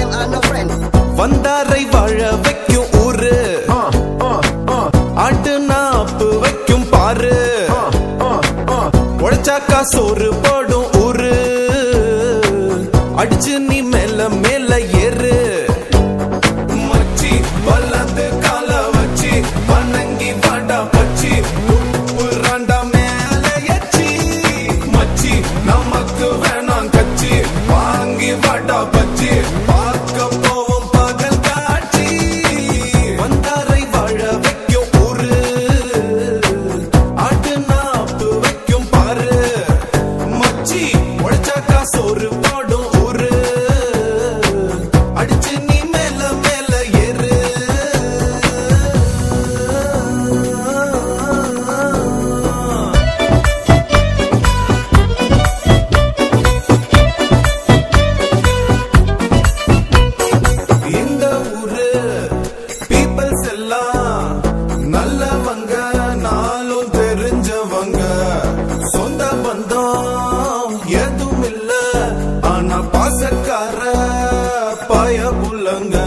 you are no friend. வந்தாரை வாழ வைக்கும் ஊரு ஆட்டு நாப்பு வைக்கும் பாரு உழைச்சாக்கா சோறு போடும் ஊரு அடிச்சு நீ மேல மேல ஏறு மச்சி வலது கால வச்சி வணங்கி வாடா பச்சி உப்புறாண்டா மேல எச்சி மச்சி நமக்கு வேணாம் கச்சி வாங்கி வாடா பச்சி பார்க்க போவோம் பகல் காட்சி வந்தாரை வாழ வைக்கும் ஊரு ஆட்டு நாப்பு வைக்கும் பாரு மச்சி உழைச்சாக்கா சோறு போடும் ஊரு அடிச்சு நீ மேல மேல ஏறு இந்த ஊரு பீப்பிள்ஸ் எல்லாம் நல்லவங்க நாளும் தெரிஞ்சவங்க சொந்த பந்தம் எதுவும் இல்ல ஆனா பாசக்கார பயபுள்ளங்க